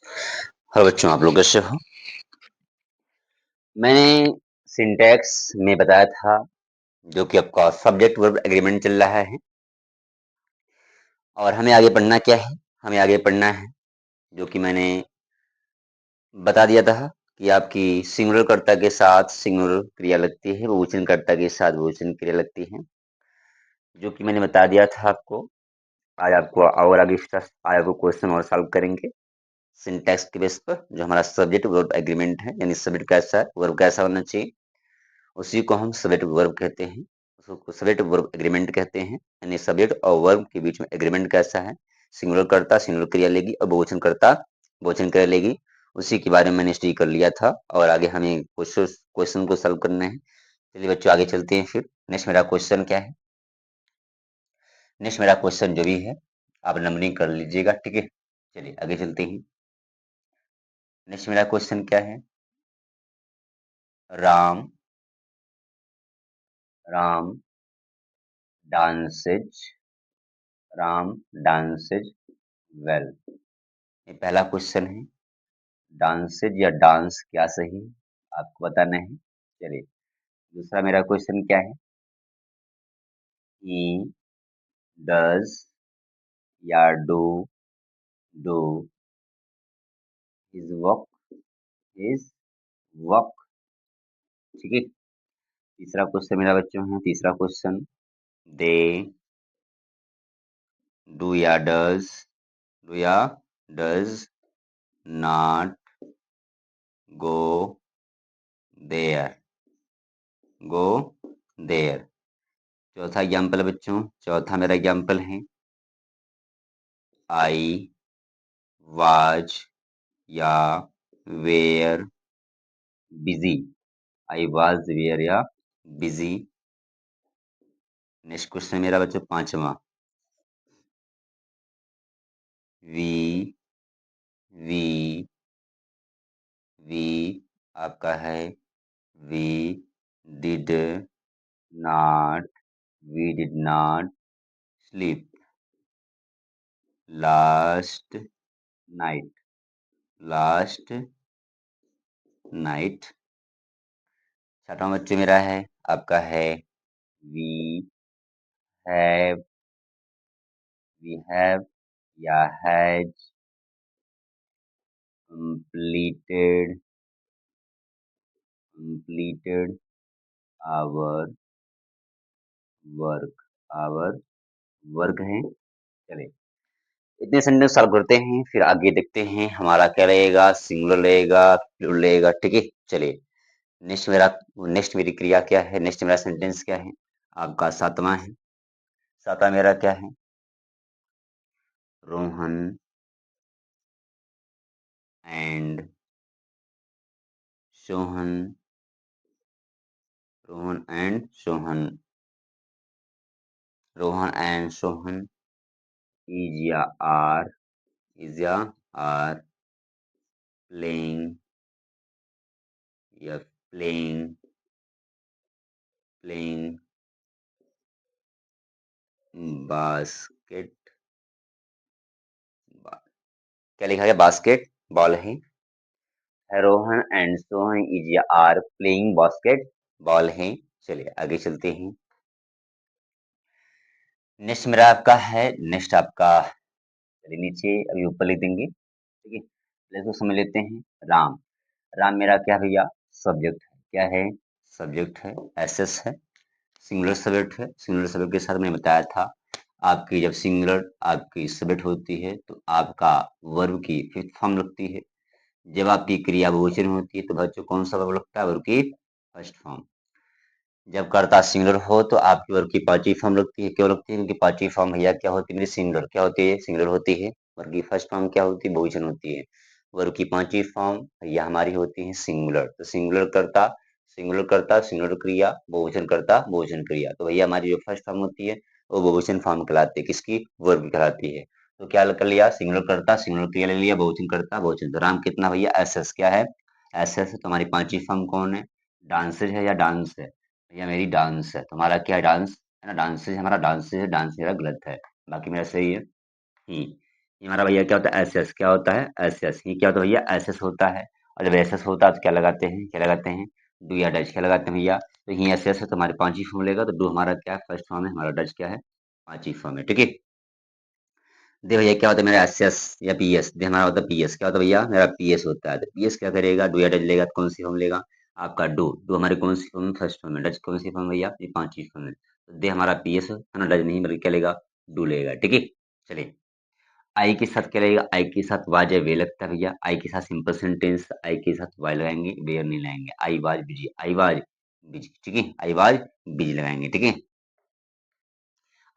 Hello बच्चों, आप लोग कैसे हो? मैंने सिंटैक्स में बताया था जो कि आपका सब्जेक्ट वर्ब एग्रीमेंट चल रहा है और हमें आगे पढ़ना क्या है? हमें आगे पढ़ना है जो कि मैंने बता दिया था कि आपकी सिंगुलर कर्ता के साथ सिंगुलर क्रिया लगती है, बहुवचन कर्ता के साथ बहुवचन क्रिया लगती है, जो कि मैंने बता दिया था आपको। आज आपको और आगे आज आपको क्वेश्चन और सॉल्व करेंगे सिंटैक्स के बेस पर। जो हमारा सब्जेक्ट वर्ब एग्रीमेंट है, यानी सब्जेक्ट कैसा है, वर्ब कैसा होना चाहिए, उसी को हम सब्जेक्ट वर्ब कहते हैं। उसको सब्जेक्ट वर्ब एग्रीमेंट कहते हैं, यानी सब्जेक्ट और वर्ब के बीच में एग्रीमेंट कैसा है। सिंगुलर कर्ता सिंगुलर क्रिया लेगी और बहुवचन कर्ता बहुवचन क्रिया लेगी। उसी के बारे में मैंने स्टडी कर लिया था और आगे हमें क्वेश्चन को सॉल्व करना है। चलिए बच्चों, आगे चलते हैं। फिर नेक्स्ट मेरा क्वेश्चन क्या है? नेक्स्ट मेरा क्वेश्चन जो भी है आप नंबरिंग कर लीजिएगा, ठीक है। चलिए आगे चलते हैं। नेक्स्ट मेरा क्वेश्चन क्या है? Ram Ram dances Ram dances well. ये पहला क्वेश्चन है। डांसेज या डांस क्या सही है, आपको बताना है। चलिए, दूसरा मेरा क्वेश्चन क्या है? ही डज या डू हिज वर्क, ठीक है। तीसरा क्वेश्चन मेरा बच्चों है, तीसरा क्वेश्चन, दे डू या does not go there go there. चौथा एग्जाम्पल बच्चों, चौथा मेरा एग्जाम्पल है, आई वाज या were busy. I was were या बिजी। नेक्स्ट क्वेश्चन मेरा बच्चों पांचवा, वी वी वी आपका है, we did not sleep last night last night. छठवां बच्चे मेरा है, आपका है, वी हैव या has completed our work work है। चलिए, इतने सेंटेंस सॉल्व करते हैं, फिर आगे देखते हैं हमारा क्या रहेगा, सिंगुलर रहेगा प्लूरल रहेगा, ठीक है। चलिए, नेक्स्ट मेरी क्रिया क्या है, नेक्स्ट मेरा सेंटेंस क्या है? आपका सातवां है। सातवां मेरा क्या है? Rohan and Sohan Sohan Rohan and Sohan is या आर प्लेइंग या प्लेइंग बास्केट। क्या लिखा गया? बास्केट बॉल है। Rohan and Sohan is are playing basketball है। चलिए आगे चलते हैं। नेक्स्ट मेरा आपका है, नेक्स्ट आपका, चलिए नीचे अभी ऊपर लिख देंगे, ठीक है। पहले इसको समझ लेते हैं। राम राम मेरा क्या भैया? सब्जेक्ट है। क्या है? सब्जेक्ट है, एसएस है, सिंगुलर सब्जेक्ट है। सिंगुलर सब्जेक्ट के साथ मैंने बताया था, आपकी जब सिंगुलर आपकी सब्जेक्ट होती है तो आपका वर्ब की फिफ्थ फॉर्म लगती है। जब आपकी क्रिया बहुवचन होती है तो बच्चों कौन सा वर्ब लगता है? वर्ब की फर्स्ट फॉर्म। जब कर्ता सिंगुलर हो तो आपकी वर्ब की पांचवी फॉर्म लगती है। क्यों लगती है? क्योंकि पांचवी फॉर्म भैया क्या होती है मेरी? सिंगुलर। क्या होती है? सिंगुलर होती है। वर्ब की फर्स्ट फॉर्म क्या होती है? बहुवचन होती है। वर्ब की पांचवी फॉर्म भैया हमारी होती है सिंगुलर। तो सिंगुलर क्रिया, बहुवचन कर्ता बहुवचन क्रिया। तो भैया हमारी जो फर्स्ट फॉर्म होती है वो बहुवचन फॉर्म कहलाती है। किसकी? वर्ब की कहलाती है। तो क्या कर लिया? सिंगुलर कर्ता सिंगुलर क्रिया ले लिया, बहुवचन कर्ता बहुवचन। तो राम कितना भैया? एसएस। क्या है? एसएस है। तो हमारी पांचवी फॉर्म कौन है? डांसेज है या डांस है? भैया मेरी डांस है। तुम्हारा क्या है? डांस है ना। डांसेज हमारा डांसेज है, डांस मेरा गलत है, बाकी मेरा सही है। ही ये हमारा भैया क्या होता है, एस एस। क्या होता है, एस एस। ये क्या होता है भैया, एस एस होता है। और जब एस एस होता है तो क्या लगाते हैं, क्या लगाते हैं, डू या डच। क्या लगाते हैं भैया, तो ये एस एस है तो हमारे 5 ही फॉर्म लेगा, तो डू हमारा क्या है, फर्स्ट फॉर्म है, हमारा डच क्या है, 5 ही फॉर्म है। ठीक है। दे भैया क्या होता है मेरा एस एस या पी एस। दे हमारा होता है पी एस। क्या होता है भैया, मेरा पी एस होता है। तो पी एस क्या करेगा, डू या डच लेगा, तो कौन सी फॉर्म लेगा, आपका डू। डू हमारी कौन सी फॉर्म, फर्स्ट फॉर्म है। डच कौन सी फॉर्म भैया, ये 5 ही फॉर्म है। तो दे हमारा पी एस है ना, डच नहीं बल्कि क्या लेगा, डू लेगा। ठीक है। चलिए, आई के साथ क्या लगेगा, आई के साथ वाज या वे लगता है भैया। आई के साथ सिंपल सेंटेंस, आई के साथ वाई लगाएंगे, वेयर नहीं लगाएंगे। I was busy, I was busy. ठीक है, आई वाज बिजी लगाएंगे। ठीक है।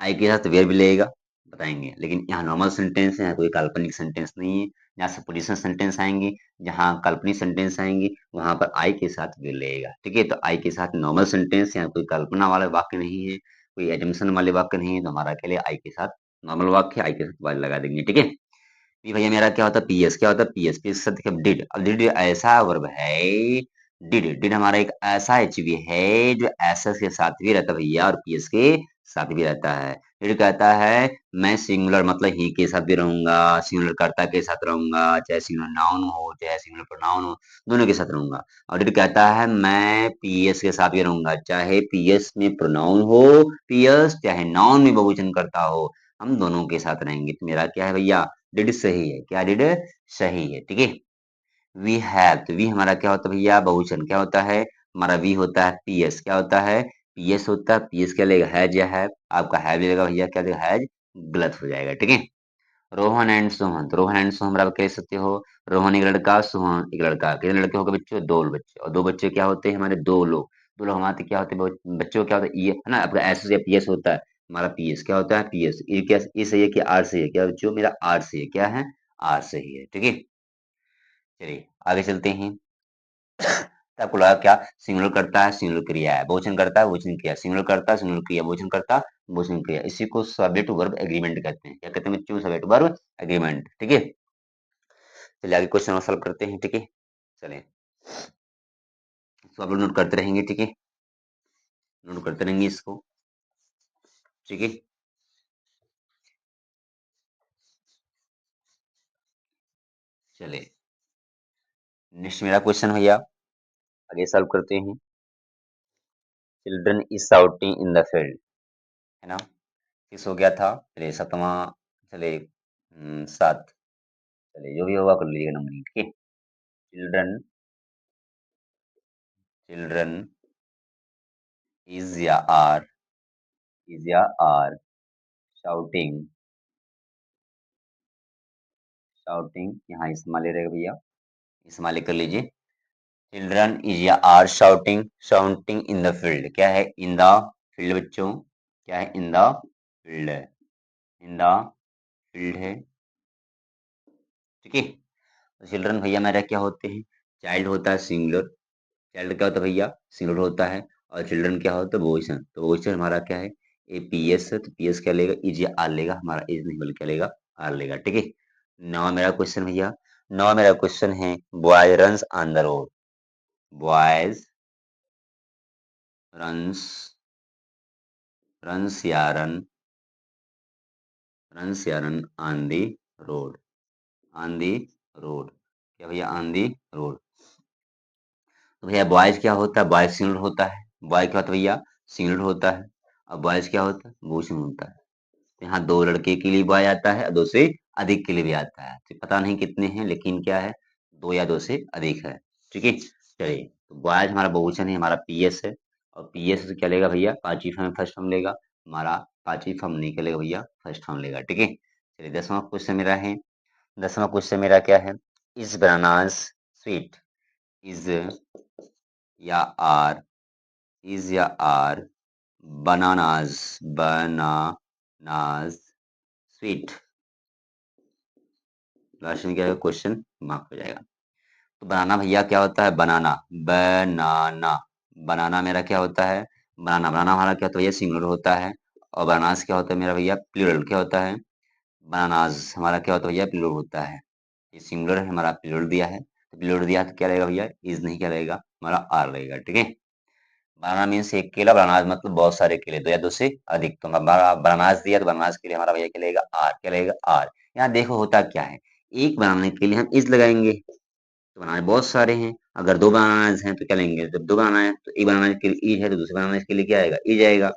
आई के साथ वेयर भी लगेगा, बताएंगे। लेकिन यहाँ नॉर्मल सेंटेंस है, यहाँ कोई काल्पनिक सेंटेंस नहीं है। जहाँ सपोजिशन सेंटेंस आएंगे, जहाँ काल्पनिक सेंटेंस आएंगे, वहां पर आई के साथ वेयर लगेगा। ठीक है। तो आई के साथ नॉर्मल सेंटेंस, यहाँ कोई कल्पना वाला वाक्य नहीं है, कोई एजम्पशन वाले वाक्य नहीं है, तो हमारा के लिए आई के साथ नॉर्मल वाक्य, आई के साथ वाले लगा देंगे। ठीक है। ये भैया मेरा क्या होता है, पीएस। क्या होता है, पीएस। पीएस से देखिए डिड। अब डिड ऐसा वर्ब है, डिड। डिड हमारा एक ऐसा एचवी है जो एसएस के साथ भी रहता है भैया, और पीएस के साथ भी रहता है। डिड कहता है मैं सिंगुलर मतलब ही के साथ भी रहूंगा, सिंगुलर कर्ता के साथ रहूंगा, चाहे सिंगुलर नाउन हो चाहे सिंगुलर प्रोनाउन हो, दोनों के साथ रहूंगा। और डिड कहता है मैं पीएस के साथ भी रहूंगा, चाहे पीएस में प्रोनाउन हो पीएस, चाहे नाउन में बहुवचन करता हो, हम दोनों के साथ रहेंगे। तो मेरा क्या है भैया, डिड सही है। क्या डिड सही है। ठीक है। We have. तो वी हमारा क्या होता है भैया, बहुवचन। क्या होता है, हमारा वी होता है पीएस। क्या होता है, पीएस होता है। पीएस क्या लेगा, हैज या हैव। आपका हैव लेगा भैया, क्या लेगा, हैज, गलत हो जाएगा। ठीक है। रोहन एंड सोहन। तो रोहन एंड सोहन बराबर कह सकते हो, रोहन एक लड़का, सोहन एक लड़का। कितने लड़के हो गए बच्चों, 2 बच्चे। और 2 बच्चे क्या होते हैं हमारे, 2 लोग। 2 लोग हमारे क्या होते हैं, बच्चों क्या होता है, ये है ना, आपका एस या पीएस होता है। हमारा पीएस क्या होता है, पीएस। ये क्या, ये सही है कि आर सही है, क्या बच्चों, मेरा आर सही है। क्या है, आर सही है। ठीक है। चलिए आगे चलते हैं। तो आपको लगा क्या, सिंगुलर करता है, सिंगुलर क्रिया है, बहुवचन करता है, बहुवचन क्रिया, सिंगुलर करता है, सिंगुलर क्रिया, बहुवचन करता, बहुवचन क्रिया। इसी को सब्जेक्ट वर्ब एग्रीमेंट कहते हैं। क्या कहते हैं बच्चों, सब्जेक्ट वर्ब एग्रीमेंट। ठीक है। चलिए आगे क्वेश्चन सॉल्व करते हैं। ठीक है। चलिए, तो आप लोग नोट करते रहेंगे। ठीक है, नोट करते रहेंगे इसको। ठीक है। चलिए, नेक्स्ट मेरा क्वेश्चन भैया, आगे सॉल्व करते हैं। Children is shouting in the field, है ना। किस हो गया था, चलिए 7वां। चलिए 7। चलिए जो भी होगा कर लीजिएगा नंबरिंग। ठीक है। चिल्ड्रन, चिल्ड्रन इज या आर, इज या आर शाउटिंग, शाउटिंग यहाँ इस्तेमाल ले रहेगा भैया, इस्तेमाल कर लीजिए। चिल्ड्रन इज या are shouting, shouting in the field. क्या है, इन द फील्ड बच्चों। क्या है, इन द फील्ड है, इन द फील्ड है। ठीक है। तो चिल्ड्रन भैया मेरा क्या होते हैं, चाइल्ड होता है सिंगुलर। चाइल्ड क्या होता है भैया, सिंगुलर होता है। और चिल्ड्रन क्या होता है, बहुवचन। तो बहुवचन हमारा क्या है, ए पी एस है। तो पी एस क्या लेगा, इज या आर लेगा, हमारा इज नहीं बल्कि क्या लेगा, आर लेगा। ठीक है। नौ मेरा क्वेश्चन भैया, नौ मेरा क्वेश्चन है, boy runs on the road. Boys runs, runs या रन, रन्स या run on the road, on the road. क्या भैया, ऑन दी रोड। तो भैया बॉयज क्या होता है, बॉयज सिंगुलर होता है। बॉय क्या होता है भैया, सिंगुलर होता है। और बॉयज क्या होता है, बहुवचन होता है। तो यहाँ 2 लड़के के लिए बॉय आता है और 2 से अधिक के लिए भी आता है। तो पता नहीं कितने हैं, लेकिन क्या है, 2 या 2 से अधिक है। ठीक है। चलिए, तो बॉयज हमारा बहुवचन है, हमारा पीएस है। और पीएस से क्या लेगा भैया, 5वीं फॉर्म फर्स्ट फॉर्म लेगा। हमारा 5वीं फॉर्म नहीं क्या लेगा भैया, फर्स्ट फॉर्म लेगा। ठीक है। चलिए 10वां क्वेश्चन मेरा है, 10वां क्वेश्चन मेरा क्या है, इज बनानास स्वीट। इज या आर, इज या are bananas, bananas sweet. Last में क्या है, क्वेश्चन मार्क हो जाएगा। तो बनाना भैया क्या होता है, बनाना, बनाना, बनाना मेरा क्या होता है, बनाना। बनाना हमारा क्या होता है भैया, सिंगुलर होता है। और बनानास क्या होता है मेरा भैया, प्लूरल। क्या होता है, बनानास हमारा क्या होता है भैया, प्लूरल होता है। ये सिंगुलर है, हमारा प्लूरल दिया है। तो प्लूरल दिया तो क्या रहेगा भैया, इज नहीं क्या रहेगा, हमारा आर रहेगा। ठीक है। बनाना मीन्स एक केला, बनानास मतलब बहुत सारे केले, 2 या 2 से अधिक। तो हमारा बनानास दिया, तो बनानास के लिए हमारा भैया क्या रहेगा, आर। क्या रहेगा, आर। यहाँ देखो होता क्या है, एक बनाने के लिए हम इज लगाएंगे, तो बनाने बहुत सारे हैं। अगर दो बनाना है तो क्या लेंगे, जब दो बनाना है तो एक बनाने के लिए इज है, तो दूसरे बनाने के लिए क्या आएगा, इज आएगा।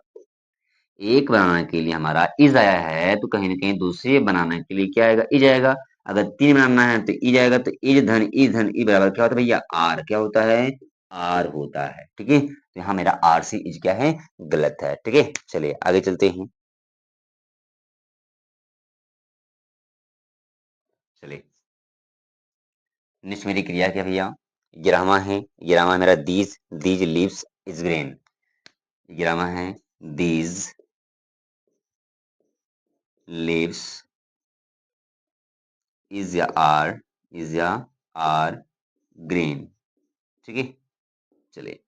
एक बनाने के लिए हमारा इज आया है, तो कहीं ना कहीं दूसरे बनाने के लिए क्या आएगा, इज आएगा। अगर तीन बनाना है तो इज आएगा, तो इज धन ई बराबर क्या होता है भैया, आर। क्या होता है, आर होता है। ठीक है, तो यहाँ मेरा आर से इज क्या है, गलत है। ठीक है, चलिए आगे चलते हैं। चलिए, निष्ठ मेरी क्रिया क्या भैया, ग्रामा है, ग्रामा मेरा these, these leaves is green. Grammar है दीज लीव्स इज या आर ग्रीन। ठीक है, चलिए,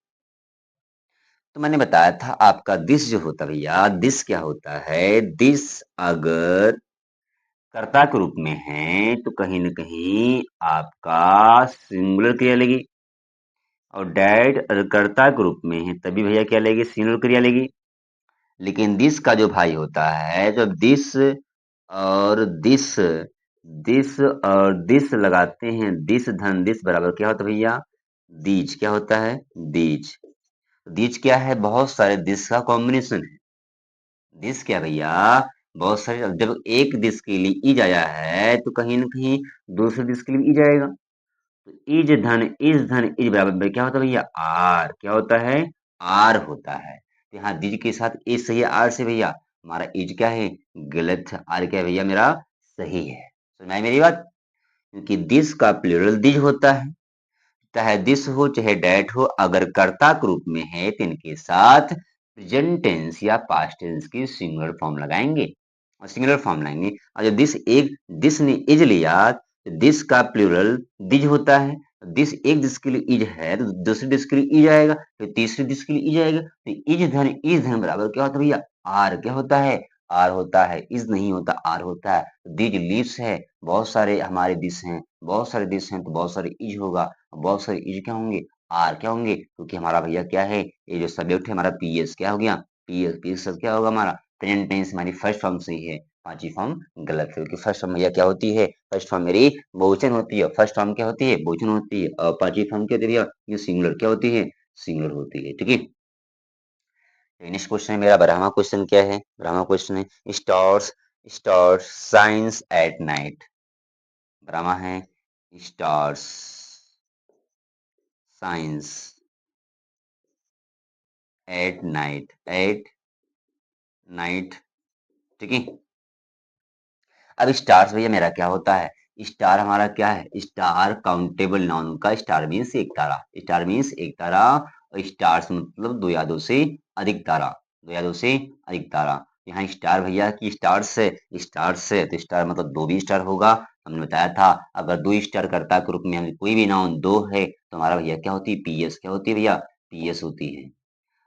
तो मैंने बताया था आपका दिस जो होता है भैया, दिस क्या होता है, दिस अगर कर्ता के रूप में है तो कहीं न कहीं आपका सिंगुलर क्रिया लेगी, और डैड अगर कर्ता के रूप में है तभी भैया क्या लेगी, सिंगुलर क्रिया लेगी। लेकिन दिस का जो भाई होता है, जब दिस और दिस और दिस लगाते हैं, दिस धन दिस बराबर क्या होता है भैया, दीज। क्या होता है, दीज। दीज क्या है, बहुत सारे दिस का कॉम्बिनेशन है। दिस क्या भैया, बहुत सारे, जब एक दिस के लिए ई आया है तो कहीं ना कहीं दूसरे दिस के लिए ई जाएगा। तो इज धन इज बराबर में क्या होता है भैया, आर। क्या होता है, आर होता है। तो यहाँ दिज के साथ इज सही है आर से भैया, हमारा इज क्या है, गलत है, आर क्या है भैया मेरा सही है। सुनाई मेरी बात, क्योंकि दिस का प्लूरल दिज होता है, चाहे दिस हो चाहे डैट हो, अगर कर्ता के रूप में है तो इनके साथ प्रेजेंट टेंस या पास्ट टेंस की सिंगुलर फॉर्म लगाएंगे, और सिंगुलर फॉर्म लाएंगे। और जब दिस ने इज लिया, तो दिस का प्लूरल दिज होता है। दिस एक दिस के लिए इज है तो दूसरे दिस के लिए इज आएगा, फिर तीसरे दिस के लिए इज आएगा, तो इज धन बराबर क्या होता है भैया, आर। क्या होता है, आर होता है, इज नहीं होता, आर होता है। दिज लीव्स है, बहुत सारे हमारे दिस हैं, बहुत सारे दिस हैं तो बहुत सारे इज होगा, बहुत सारे इज क्या होंगे, आर क्या होंगे, क्योंकि हमारा भैया क्या है, ये जो सब्जेक्ट है हमारा पीएस क्या हो गया, पीएस। पीएस क्या होगा हमारा, प्रेजेंट टेंस हमारी फर्स्ट फॉर्म सही है, पांचवी फॉर्म गलत है, क्योंकि फर्स्ट फॉर्म भैया क्या होती है, फर्स्ट फॉर्म मेरी बहुवचन होती है, फर्स्ट फॉर्म क्या होती है, बहुवचन होती है, और पांचवी फॉर्म क्या होती है भैया, ये सिंगुलर क्या होती है, सिंगुलर होती है। ठीक है, नेक्स्ट क्वेश्चन है मेरा, ब्रह्मा क्वेश्चन क्या है, ब्रह्मा क्वेश्चन है, stars stars science at night. Brahma है स्टार्स साइंस एट नाइट। ठीक है, अब स्टार्स भैया मेरा क्या होता है, स्टार हमारा क्या है, स्टार काउंटेबल नाउन का स्टार मीन्स एक तारा, स्टार मीन्स एक तारा, और स्टार्स मतलब दो या दो से अधिक तारा, दो या दो से अधिक तारा। यहाँ स्टार भैया की स्टार्स है तो स्टार मतलब दो भी स्टार होगा। हमने बताया था अगर दो स्टार कर्ता के रूप में हम कोई भी नाउन दो है तो हमारा भैया क्या होती है, पीएस। क्या होती है भैया, पीएस होती है।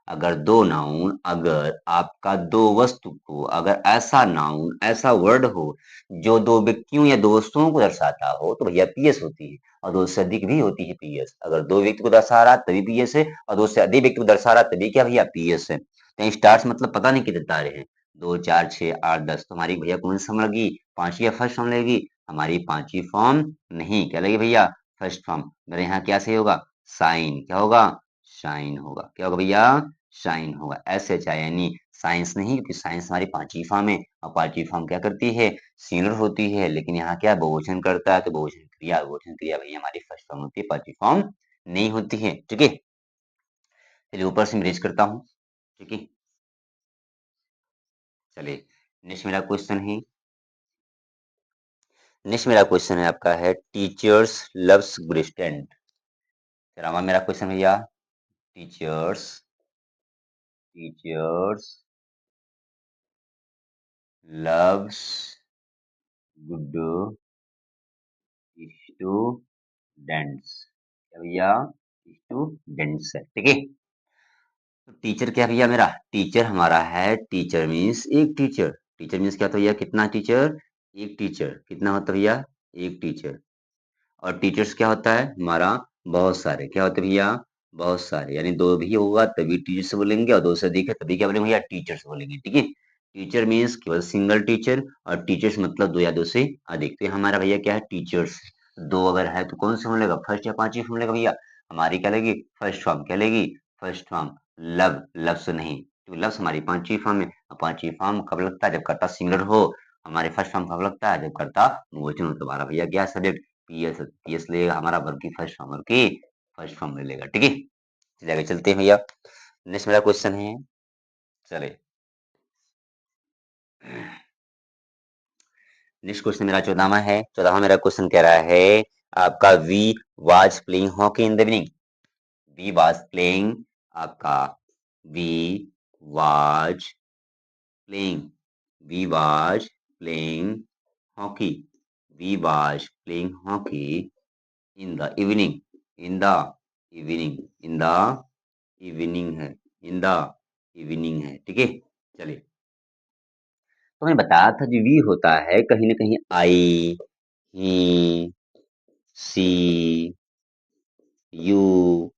अगर दो नाउन, अगर आपका दो वस्तु को, अगर ऐसा नाउन ऐसा वर्ड हो जो दो व्यक्तियों या दो वस्तुओं को दर्शाता हो तो भैया पीएस होती है, और दो से अधिक भी होती है पीएस। अगर दो व्यक्ति को दर्शा रहा तभी पीएस है, और दो से अधिक व्यक्ति को दर्शा रहा तभी क्या भैया, पीएस है। तो स्टार्स मतलब पता नहीं कितने तारे हैं, दो चार छह आठ दस, तो हमारी भैया कौन सी फॉर्म लगी, पांचवी या फर्स्ट फॉर्म लगेगी, हमारी पांचवी फॉर्म नहीं, क्या लगी भैया, फर्स्ट फॉर्म। मेरे यहाँ क्या सही होगा, साइन। क्या होगा, शाइन होगा। क्या होगा भैया, शाइन होगा। ऐसे चाहे यानी साइंस नहीं, क्योंकि साइंस हमारी पांचवी फॉर्म है, और पांचवी फॉर्म क्या करती है, सिंगुलर होती है, लेकिन यहाँ क्या बहुवचन करता है, तो बहुवचन क्रिया भैया हमारी फर्स्ट फॉर्म होती है, पांचवी फॉर्म नहीं होती है। ठीक है, चलिए ऊपर से मैं करता हूँ। ठीक है, चलिए नेक्स्ट मेरा क्वेश्चन है, नेक्स्ट मेरा क्वेश्चन है आपका है, teachers loves good student. Rama मेरा क्वेश्चन भैया, teachers teachers loves good students. क्या भैया, स्टूडेंट्स है। ठीक है, तो टीचर क्या भैया, मेरा टीचर हमारा है, टीचर मीन्स एक टीचर। टीचर मीन्स क्या होता है भैया, कितना टीचर, एक टीचर। कितना होता है भैया, एक टीचर। और टीचर्स क्या होता है हमारा, बहुत सारे। क्या होते हैं भैया, बहुत सारे, यानी दो भी होगा तभी टीचर्स बोलेंगे, और दो से अधिक है तभी क्या बोलेंगे भैया, टीचर्स बोलेंगे। ठीक है, टीचर मीन्स केवल सिंगल टीचर, और टीचर्स मतलब दो या दो से अधिक। तो ये हमारा भैया क्या है, टीचर्स। दो अगर है तो कौन सा फॉर्म लेगा, फर्स्ट या पांचवी फॉर्म लेगा भैया। हमारी क्या लेगी, फर्स्ट फॉर्म। क्या लेगी, फर्स्ट फॉर्म। लव, लव से नहीं, तो लव्स हमारी पांचवी फॉर्म है। और पांचवी फॉर्म कब लगता है, जब कर्ता सिंगुलर हो। हमारे फर्स्ट फॉर्म कब लगता है, जब कर्ता बहुवचन हो। तो हमारा भैया क्या सब्जेक्ट, पीएस। पीएस लेगा हमारा वर्ब की फर्स्ट फॉर्म, वर्ब की फर्स्ट फॉर्म ले लेगा। ठीक है, चलिए आगे चलते हैं भैया। नेक्स्ट मेरा क्वेश्चन है, चले। नेक्स्ट क्वेश्चन मेरा 14वां है। 14वां मेरा क्वेश्चन कह रहा है आपका, we was playing hockey in the evening. We was playing, आपका we was playing, we was playing hockey, we was playing hockey in the evening, in the evening, in the evening है, in the evening है। ठीक है, चलिए। तो मैंने बताया था जो वी होता है कहीं ना कहीं आई, ही, सी, यू,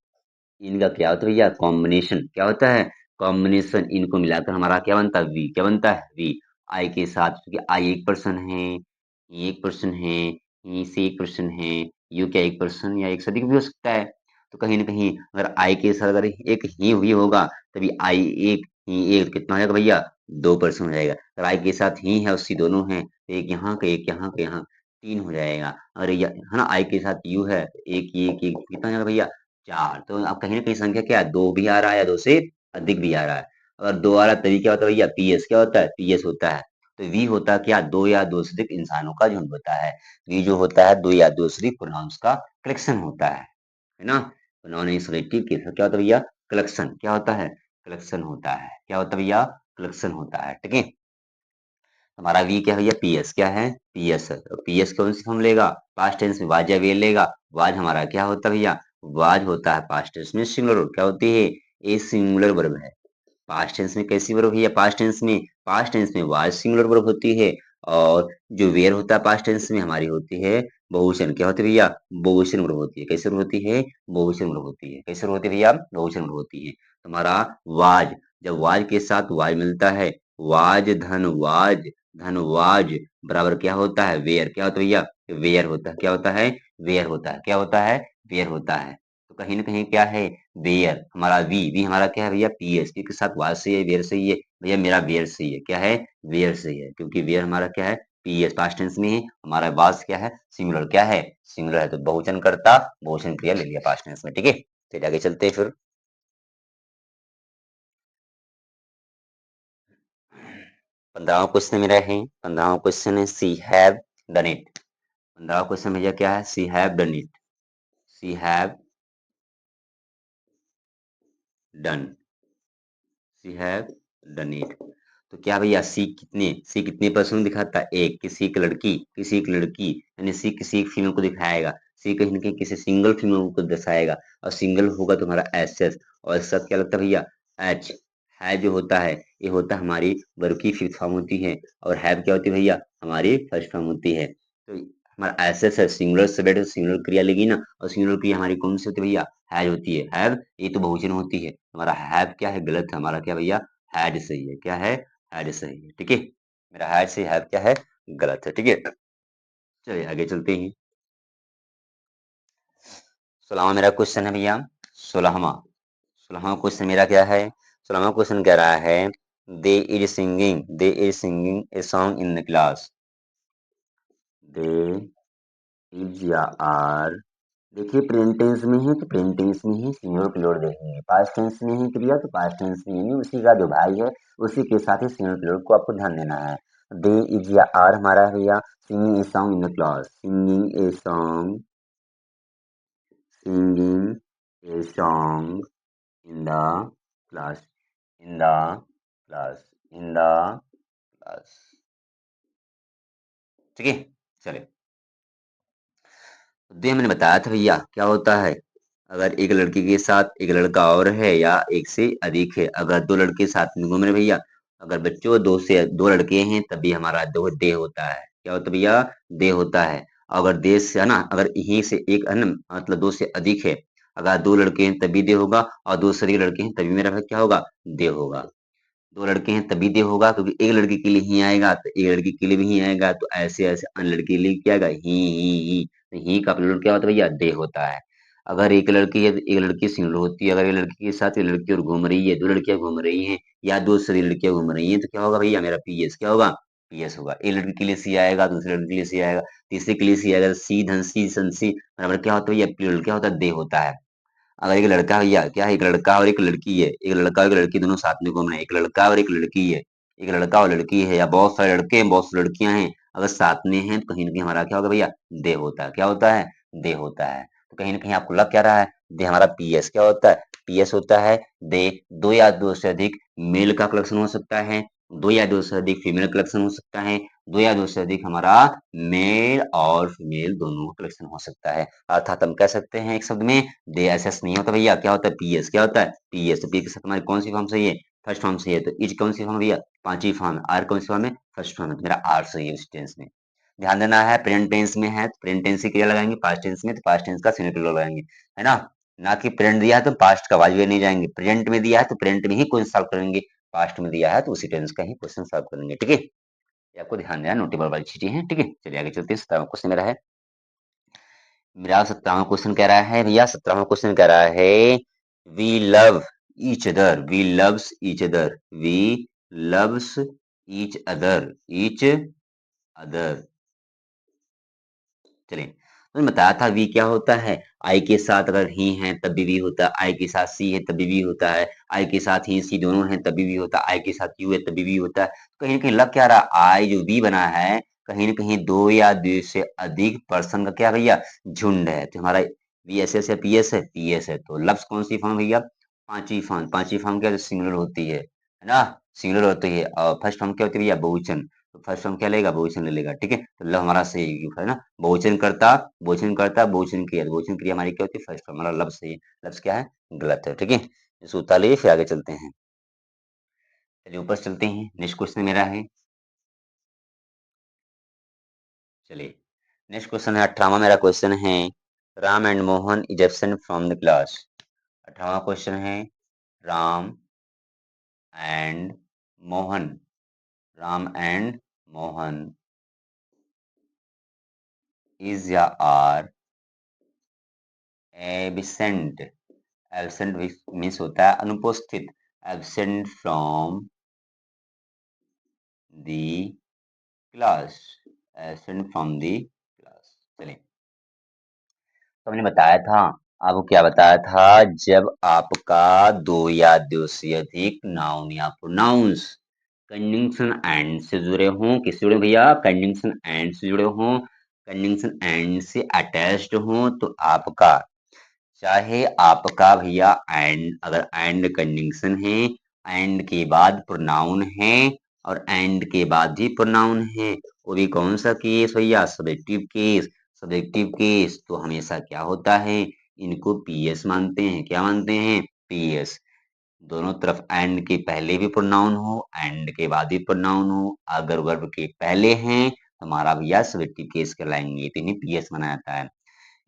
इनका क्या होता है भैया, कॉम्बिनेशन। क्या होता है, कॉम्बिनेशन। इनको मिलाकर हमारा क्या बनता है, वी। क्या बनता है, वी। आई के साथ, क्योंकि आई एक पर्सन है, ये एक पर्सन है, ये से एक पर्सन है, यू क्या एक पर्सन या एक से अधिक भी हो सकता है। तो कहीं ना कहीं अगर आई के साथ अगर एक ही हुई होगा, तभी आई एक, ही एक, कितना हो जाएगा भैया, दो पर्सन हो जाएगा। अगर आई के साथ ही है, उससी दोनों हैं, तो एक यहाँ का एक यहाँ का यहाँ, तीन हो जाएगा। अगर है ना, आई के साथ यू है, एक ये एक, कितना हो जाएगा भैया, चार। तो अब कहीं ना कहीं संख्या क्या है, दो भी आ रहा है या दो से अधिक भी आ रहा है। अगर दो आ रहा है तभी क्या होता है भैया, पीएस। क्या होता है, पीएस होता है। तो वी होता है क्या, दो या दो से अधिक इंसानों का झुंड होता है। वी जो होता है, दो या दो से अधिक प्रोनाउंस का कलेक्शन होता है ना। प्रोनाउन इस रिलेटिव के साथ क्या होता है भैया, कलेक्शन। क्या होता है, कलेक्शन होता है। क्या होता है भैया, कलेक्शन होता है। ठीक है, हमारा वी क्या है भैया, पीएस। क्या है, पीएस है। तो पीएस कौन सी फॉर्म लेगा, पास्ट टेंस में वाज या वे लेगा। वाज हमारा क्या होता है भैया, वाज होता है पास्ट टेंस में सिंगुलर। क्या होती है, ए सिंगुलर वर्ब है। पास्ट टेंस में कैसी वर्ब भैया, पास्ट टेंस में वाज सिंगुलर वर्ब होती है। और जो वेयर होता है पास्ट टेंस में, हमारी होती है बहुवचन। क्या होती है भैया, बहुवचन वर्ब होती है। कैसे वर्ब होती है, बहुवचन वर्ब होती है। कैसे वर्ब होती है भैया, बहुवचन वर्ब होती है। तुम्हारा वाज, जब वाज के साथ वाज मिलता है, वाज धन वाज, धन वाज बराबर क्या होता है, वेयर। क्या होता है भैया, वेयर होता है। क्या होता है, वेयर होता है। क्या होता है, वेयर होता है। तो कहीं ना कहीं क्या है, वेयर। हमारा वी, वी हमारा क्या है भैया, पीएस। के साथ वाज से है, वेयर से ही है भैया, मेरा वेयर से ही है। क्या है, वेयर से ही है, क्योंकि वेयर हमारा क्या है, पीएस पास्ट टेंस में है। हमारा वाज क्या है, सिंगुलर। क्या है, सिंगुलर है, तो बहुवचन करता बहुवचन क्रिया ले लिया पास्ट टेंस में। ठीक है, चलिए आगे चलते हैं फिर। 15वां क्वेश्चन मेरा है। 15वां क्वेश्चन है, सी हैव डन इट। 15वां क्वेश्चन भैया क्या है, she have done it. She have done, she have done it. तो क्या भैया, सी कितने पर्सन दिखाता है, एक। किसी एक लड़की, किसी एक लड़की, यानी सी किसी एक फीमेल को दिखाएगा। सी कहीं ना कहीं किसी सिंगल फीमेल को दर्शाएगा। और सिंगल होगा तो हमारा एस एस, और इसका क्या लगता है भैया, एच। है जो होता है, ये होता है हमारी वर्ब की फिफ्थ फॉर्म होती है। और हैव क्या होती है भैया, हमारी फर्स्ट फॉर्म होती है। तो हमारा एस एस है, सिंगुलर से बैठे सिंगुलर क्रिया लेगी ना। और सिंगुलर क्रिया हमारी कौन सी होती है भैया, हैज होती है। हैव ये तो बहुवचन होती है। हमारा हैव क्या है, गलत है। हमारा क्या भैया, हैड सही है। क्या है, हैड सही है। ठीक है, मेरा हैड से हैव क्या है, गलत है। ठीक है, चलिए आगे चलते हैं। 16वां मेरा क्वेश्चन है भैया। 16वां, 16वां क्वेश्चन मेरा क्या है, 16वां क्वेश्चन कह रहा है, they is singing a song in the class. They is या आर, देखिए प्रेजेंट टेंस में है तो प्रेजेंट टेंस में ही सिंगुलर प्लूरल देखेंगे। पास्ट टेंस में है क्रिया तो पास्ट टेंस में, यानी उसी का जो भाई है उसी के साथ ही सिंगुलर प्लूरल को आपको ध्यान देना है। दे इज या आर हमारा है भैया, singing a song in the class. Singing a song, singing a song in the class, in the class, in the class. ठीक है, चलिए। तो मैंने बताया था भैया क्या होता है, अगर एक लड़की के साथ एक लड़का और है या एक से अधिक है। अगर दो लड़के साथ में घूम रहे भैया, अगर बच्चों दो से दो लड़के हैं तभी हमारा दो दे होता है। क्या होता है भैया, दे होता है। अगर दे से है ना, अगर यहीं से एक है ना, मतलब दो से अधिक है। अगर दो लड़के हैं तभी दे होगा, और दो से अधिक लड़के हैं तभी मेरा क्या होगा, दे होगा। दो लड़के हैं तभी दे होगा, क्योंकि एक लड़के के लिए ही आएगा तो एक लड़के के लिए भी ही आएगा, तो ऐसे ऐसे अन्य लड़के के लिए क्या आएगा, ही। तो ही का प्लूरल क्या होता है भैया, दे होता है। अगर एक लड़की है तो एक लड़की सिंगुलर होती है, अगर एक लड़की के साथ एक लड़की और घूम रही है, दो लड़कियां घूम रही हैं या दो से अधिक लड़कियां घूम रही हैं, तो क्या होगा भैया, मेरा पीएस क्या होगा, पीएस होगा। एक लड़की के लिए सी आएगा, दूसरे लड़के के लिए सी आएगा, तीसरे के लिए सी आएगा, सी धन सी सन सी बराबर क्या होता है भैया, प्लूरल क्या होता है, दे होता है। अगर एक लड़का भैया क्या है, एक लड़का और एक लड़की है, एक लड़का और एक लड़की दोनों साथ में घूम रहे हैं, एक लड़का और एक लड़की है, एक लड़का और लड़की है, या बहुत सारे लड़के हैं बहुत सी लड़कियां हैं, अगर साथ में हैं तो कहीं ना कहीं हमारा क्या होगा भैया, दे होता है। क्या होता है, दे होता है। तो कहीं ना कहीं आपको लग क्या रहा है, दे हमारा पीएस क्या होता है, पीएस होता है। दे दो या दो से अधिक मेल का कलेक्शन हो सकता है, दो या दो से अधिक फीमेल कलेक्शन हो सकता है, दो या दो से अधिक हमारा मेल और फीमेल दोनों कलेक्शन हो सकता है। अर्थात हम कह सकते हैं एक शब्द में, दे एस नहीं होता भैया, क्या होता है, पीएस। क्या होता है, पीएस। तो पी के साथ हमारी कौन सी फॉर्म सही है, फर्स्ट फॉर्म सही है। तो इज कौन सी फॉर्म भैया, पांचवी फॉर्म। आर कौन सी फॉर्म है, फर्स्ट फॉर्म है। तो मेरा आर सही है इस टेंस में। ध्यान देना है, प्रेजेंट टेंस में है तो प्रेजेंट टेंस की क्रिया लगाएंगे, पास्ट टेंस में तो पास्ट टेंस का सिंगुलर लगाएंगे, है ना। ना कि प्रेजेंट दिया है तो पास्ट का वाज नहीं जाएंगे, प्रेजेंट में दिया है तो प्रेजेंट में ही क्वेश्चन सॉल्व करेंगे, पास्ट में दिया है तो उसी टेंस का ही क्वेश्चन सॉल्व करेंगे, ठीक है। ये आपको ध्यान देना, नोटेबल वाली चीजें हैं, ठीक है। चलिए आगे चलते हैं। 17वां क्वेश्चन मेरा है, मेरा 17वां क्वेश्चन कह रहा है भैया, 17वां क्वेश्चन कह रहा है, we love each other, we loves each other, we loves each other, each other. चलिए, तो मैंने बताया था वी क्या होता है, आई के साथ अगर ही है तभी भी होता है, आई के साथ सी है तभी भी होता है, आई के साथ ही सी दोनों हैं तभी भी होता है, आई के साथ यू है तभी भी होता है। तो कहीं ना कहीं लग क्या रहा है, आई जो वी बना है, कहीं ना कहीं दो या दो से अधिक पर्सन का क्या भैया, झुंड है। तो हमारा वी एस एस है, पी एस है, पी एस है। तो लफ्ज कौन सी फॉर्म भैया, पांचवी फॉर्म। पांचवी फॉर्म क्या सिंगुलर होती है ना, सिंगुलर होती है। और फर्स्ट फॉर्म क्या होती है भैया, बहुवचन। तो फर्स्ट फॉर्म क्या लेगा, बहुवचन ले लेगा, ठीक है। तो लव हमारा सही है ना, बहुवचन करता, बहुवचन करता, बहुवचन क्रिया, बहुवचन क्रिया हमारी क्या होती है, फर्स्ट फॉर्म। हमारा लफ्ज सही है, लफ्ज क्या है, गलत है, ठीक है। इसको उतार लीजिए, फिर आगे चलते हैं। चलिए ऊपर चलते हैं, नेक्स्ट क्वेश्चन मेरा है, चलिए नेक्स्ट क्वेश्चन है 18वां मेरा क्वेश्चन है, Ram and Mohan is absent from the class. 18वां क्वेश्चन है, Ram and Mohan, Ram and Mohan is या आर एबसेंट। एब्सेंट मीन्स होता है अनुपस्थित, absent from the class, absent from the class. चलिए, तो हमने बताया था, आपको क्या बताया था, जब आपका दो या दो से अधिक नाउन या प्रोनाउंस कंजंक्शन एंड से जुड़े हों, किससे जुड़े भैया, कंजंक्शन एंड से जुड़े हों, कंजंक्शन एंड से अटैच्ड हों, तो आपका, चाहे आपका भैया एंड, अगर एंड कंजंक्शन है, एंड के बाद प्रोनाउन है, और एंड के बाद भी प्रोनाउन है, वो भी कौन सा केस भैया, सब्जेक्टिव केस। सब्जेक्टिव केस तो हमेशा क्या होता है, इनको पीएस मानते हैं, क्या मानते हैं, पीएस। दोनों तरफ एंड के पहले भी प्रोनाउन हो, एंड के बाद भी प्रोनाउन हो, अगर वर्ब के पहले हैं तो हमारा भैया सब्जेक्टिव केस कहलाएंगे, तो इन्हें पीएस माना जाता है।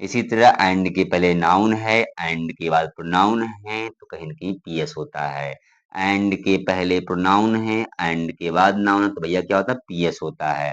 इसी तरह एंड के पहले नाउन है, एंड के बाद प्रोनाउन है, तो कहीं न कहीं पीएस होता है। एंड के पहले प्रोनाउन है, एंड के बाद नाउन है, तो भैया क्या होता है, पीएस होता है।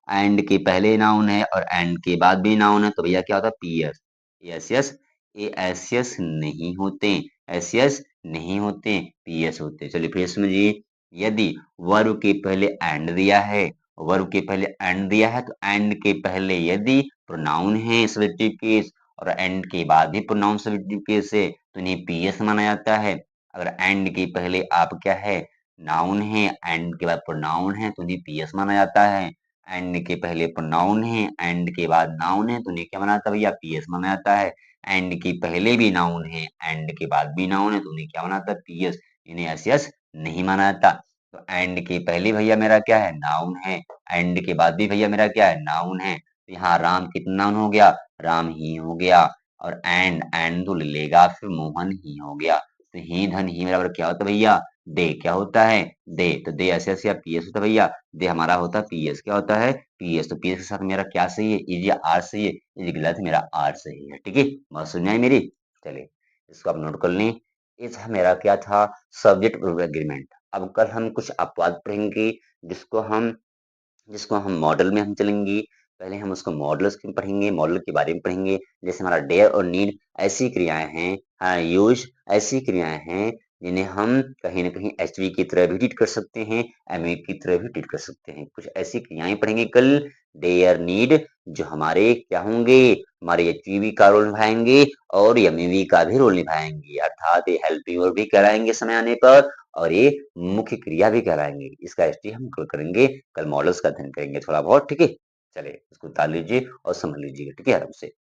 एंड के पहले नाउन है और एंड के बाद भी नाउन है, तो भैया क्या होता है, पीएस। यस यस, ये एस यस नहीं होते, एस यस नहीं होते, पीएस होते। चलिए फिर समझिए, यदि वर्ब के पहले एंड दिया है, वर्ब के पहले एंड दिया है, तो एंड के पहले यदि प्रोनाउन है सब्जेक्टिव केस, और एंड के बाद भी प्रोनाउन सब्जेक्टिव केस है, तो इन्हें पीएस माना जाता है। अगर एंड के पहले आप क्या है, नाउन है, एंड के बाद प्रोनाउन है, तो इन्हें पीएस माना जाता है। एंड के पहले प्रोनाउन है, एंड के बाद नाउन है, तो उन्हें क्या माना जाता है भैया, पीएस माना जाता है। एंड के पहले भी नाउन है, एंड के बाद भी नाउन है, तो उन्हें क्या माना जाता है, पीएस। इन्हें एस यस नहीं माना जाता। तो एंड के पहले भैया मेरा क्या है, नाउन है, एंड के बाद भी भैया मेरा क्या है, नाउन है। तो यहाँ राम कितना नाउन हो गया, राम ही हो गया। और एंड तो ले लेगा, फिर मोहन ही हो गया। तो ही धन ही मेरा बराबर क्या होता है भैया, दे। क्या होता है, दे। तो दे ऐसे ऐसे या पीएस होता है भैया, दे हमारा होता है पीएस। क्या होता है, पीएस। तो पीएस के साथ मेरा क्या सही है, इज या आर सही है, इज गलत है, मेरा आर सही है, ठीक है। बात सुन आई मेरी। चलिए इसको आप नोट कर लें। ये था मेरा क्या था, सब्जेक्ट वर्ब एग्रीमेंट। अब कल हम कुछ अपवाद पढ़ेंगे, जिसको हम जिसको हम मॉडल में हम चलेंगे। पहले हम उसको मॉडल्स में पढ़ेंगे, मॉडल के बारे में पढ़ेंगे। जैसे हमारा डेयर और नीड ऐसी क्रियाएँ हैं, यूज़ ऐसी क्रियाएँ हैं, जिन्हें हम कहीं न कहीं एचवी की तरह भी ट्रीट कर सकते हैं, एमवी की तरह भी ट्रीट कर सकते हैं। कुछ ऐसी क्रियाएँ पढ़ेंगे कल, डेयर, नीड, जो हमारे क्या होंगे, हमारे एचवीवी का रोल निभाएँगे और एमईवी का भी रोल निभाएँगे। अर्थात ये हेल्पिंग वर्ब भी कहलाएँगे समय आने पर और ये मुख्य क्रिया भी कहलाएँगे। इसका एसटी हम कल करेंगे, कल मॉडल्स का अध्ययन करेंगे थोड़ा बहुत, ठीक है? चलिए, इसको उतार लीजिए और समझ लीजिए, ठीक है आराम से।